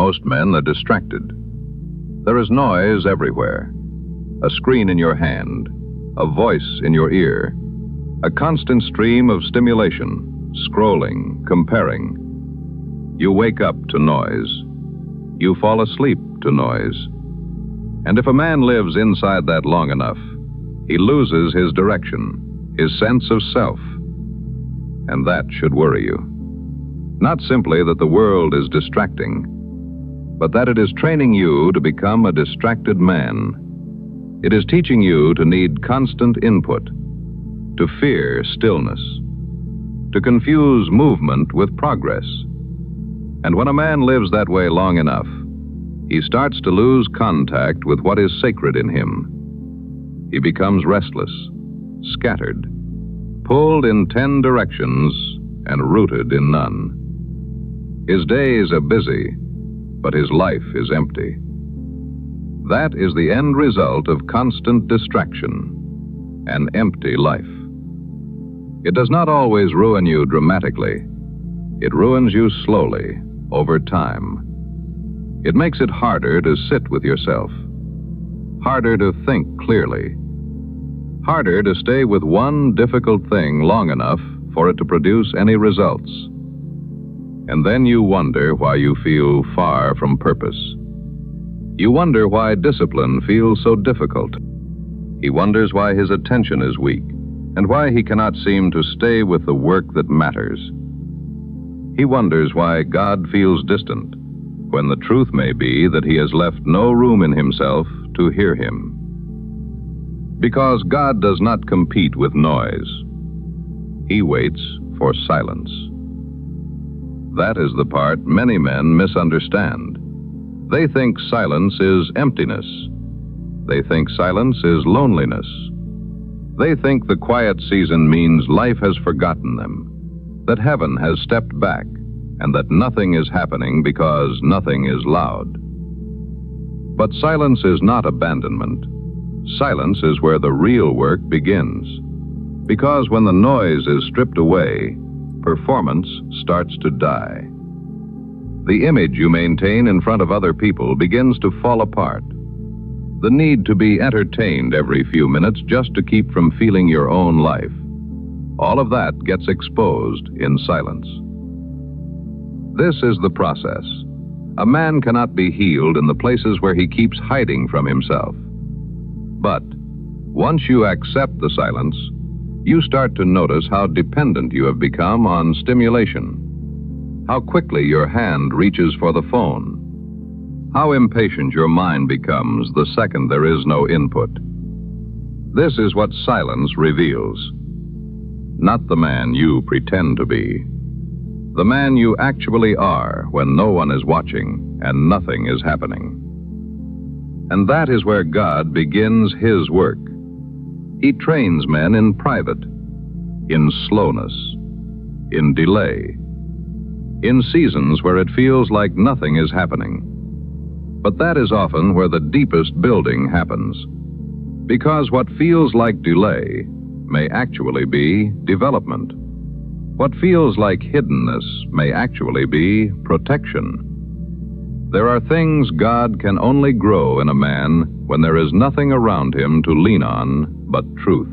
Most men are distracted. There is noise everywhere. A screen in your hand, a voice in your ear, a constant stream of stimulation, scrolling, comparing. You wake up to noise. You fall asleep to noise. And if a man lives inside that long enough, he loses his direction, his sense of self. And that should worry you. Not simply that the world is distracting, but that it is training you to become a distracted man. It is teaching you to need constant input, to fear stillness, to confuse movement with progress. And when a man lives that way long enough, he starts to lose contact with what is sacred in him. He becomes restless, scattered, pulled in 10 directions and rooted in none. His days are busy, but his life is empty. That is the end result of constant distraction, an empty life. It does not always ruin you dramatically. It ruins you slowly, over time. It makes it harder to sit with yourself, harder to think clearly, harder to stay with one difficult thing long enough for it to produce any results. And then you wonder why you feel far from purpose. You wonder why discipline feels so difficult. He wonders why his attention is weak and why he cannot seem to stay with the work that matters. He wonders why God feels distant, when the truth may be that he has left no room in himself to hear him. Because God does not compete with noise. He waits for silence. That is the part many men misunderstand. They think silence is emptiness. They think silence is loneliness. They think the quiet season means life has forgotten them, that heaven has stepped back, and that nothing is happening because nothing is loud. But silence is not abandonment. Silence is where the real work begins. Because when the noise is stripped away, performance starts to die. The image you maintain in front of other people begins to fall apart. The need to be entertained every few minutes just to keep from feeling your own life. All of that gets exposed in silence. This is the process. A man cannot be healed in the places where he keeps hiding from himself. But once you accept the silence, you start to notice how dependent you have become on stimulation, how quickly your hand reaches for the phone, how impatient your mind becomes the second there is no input. This is what silence reveals. Not the man you pretend to be. The man you actually are when no one is watching and nothing is happening. And that is where God begins his work. He trains men in private, in slowness, in delay, in seasons where it feels like nothing is happening. But that is often where the deepest building happens, because what feels like delay may actually be development. What feels like hiddenness may actually be protection. There are things God can only grow in a man when there is nothing around him to lean on but truth.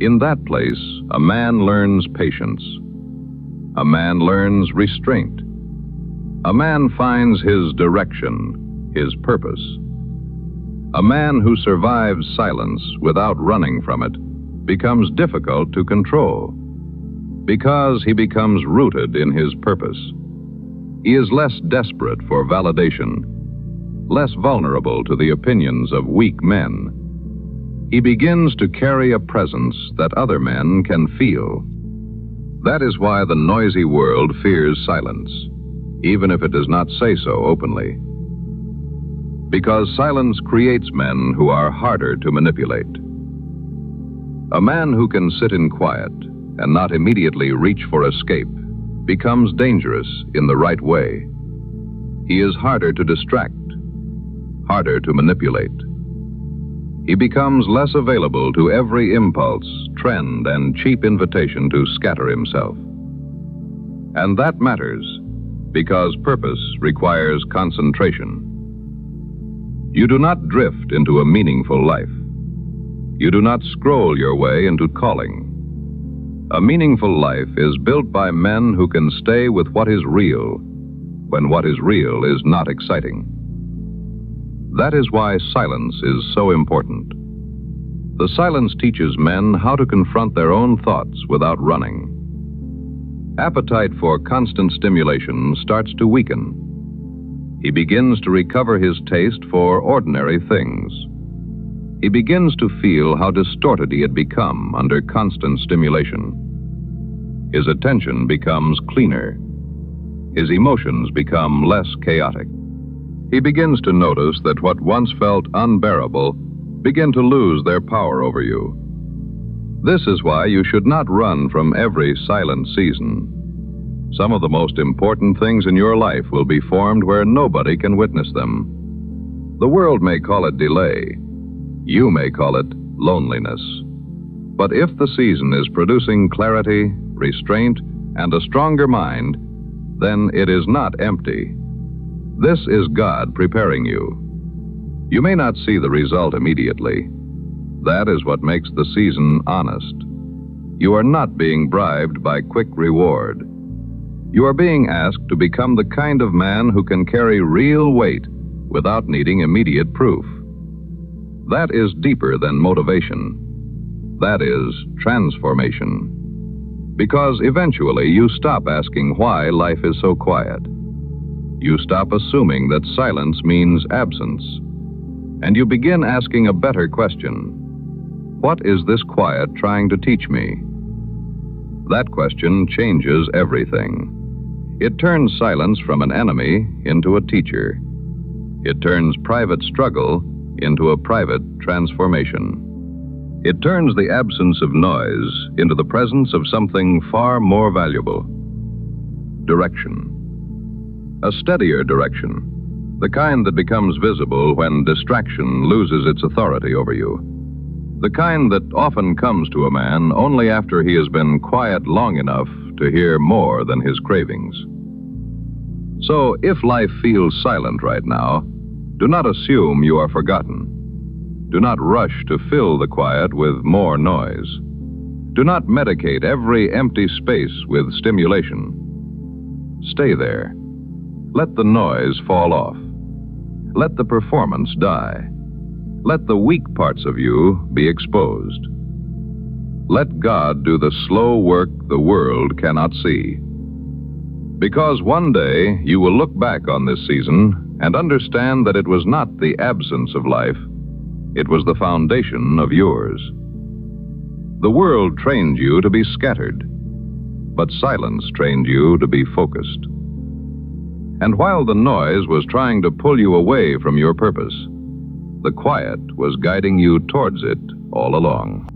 In that place, a man learns patience. A man learns restraint. A man finds his direction, his purpose. A man who survives silence without running from it becomes difficult to control, because he becomes rooted in his purpose. He is less desperate for validation, less vulnerable to the opinions of weak men. He begins to carry a presence that other men can feel. That is why the noisy world fears silence, even if it does not say so openly. Because silence creates men who are harder to manipulate. A man who can sit in quiet and not immediately reach for escape becomes dangerous in the right way. He is harder to distract, harder to manipulate. He becomes less available to every impulse, trend, and cheap invitation to scatter himself. And that matters, because purpose requires concentration. You do not drift into a meaningful life. You do not scroll your way into calling. A meaningful life is built by men who can stay with what is real when what is real is not exciting. That is why silence is so important. The silence teaches men how to confront their own thoughts without running. Appetite for constant stimulation starts to weaken. He begins to recover his taste for ordinary things. He begins to feel how distorted he had become under constant stimulation. His attention becomes cleaner. His emotions become less chaotic. He begins to notice that what once felt unbearable begin to lose their power over you. This is why you should not run from every silent season. Some of the most important things in your life will be formed where nobody can witness them. The world may call it delay. You may call it loneliness. But if the season is producing clarity, restraint, and a stronger mind, then it is not empty. This is God preparing you. You may not see the result immediately. That is what makes the season honest. You are not being bribed by quick reward. You are being asked to become the kind of man who can carry real weight without needing immediate proof. That is deeper than motivation. That is transformation. Because eventually you stop asking why life is so quiet. You stop assuming that silence means absence. And you begin asking a better question. What is this quiet trying to teach me? That question changes everything. It turns silence from an enemy into a teacher. It turns private struggle into a private transformation. It turns the absence of noise into the presence of something far more valuable. Direction. A steadier direction. The kind that becomes visible when distraction loses its authority over you. The kind that often comes to a man only after he has been quiet long enough to hear more than his cravings. So, if life feels silent right now, do not assume you are forgotten. Do not rush to fill the quiet with more noise. Do not medicate every empty space with stimulation. Stay there. Let the noise fall off. Let the performance die. Let the weak parts of you be exposed. Let God do the slow work the world cannot see. Because one day you will look back on this season and understand that it was not the absence of life, it was the foundation of yours. The world trained you to be scattered, but silence trained you to be focused. And while the noise was trying to pull you away from your purpose, the quiet was guiding you towards it all along.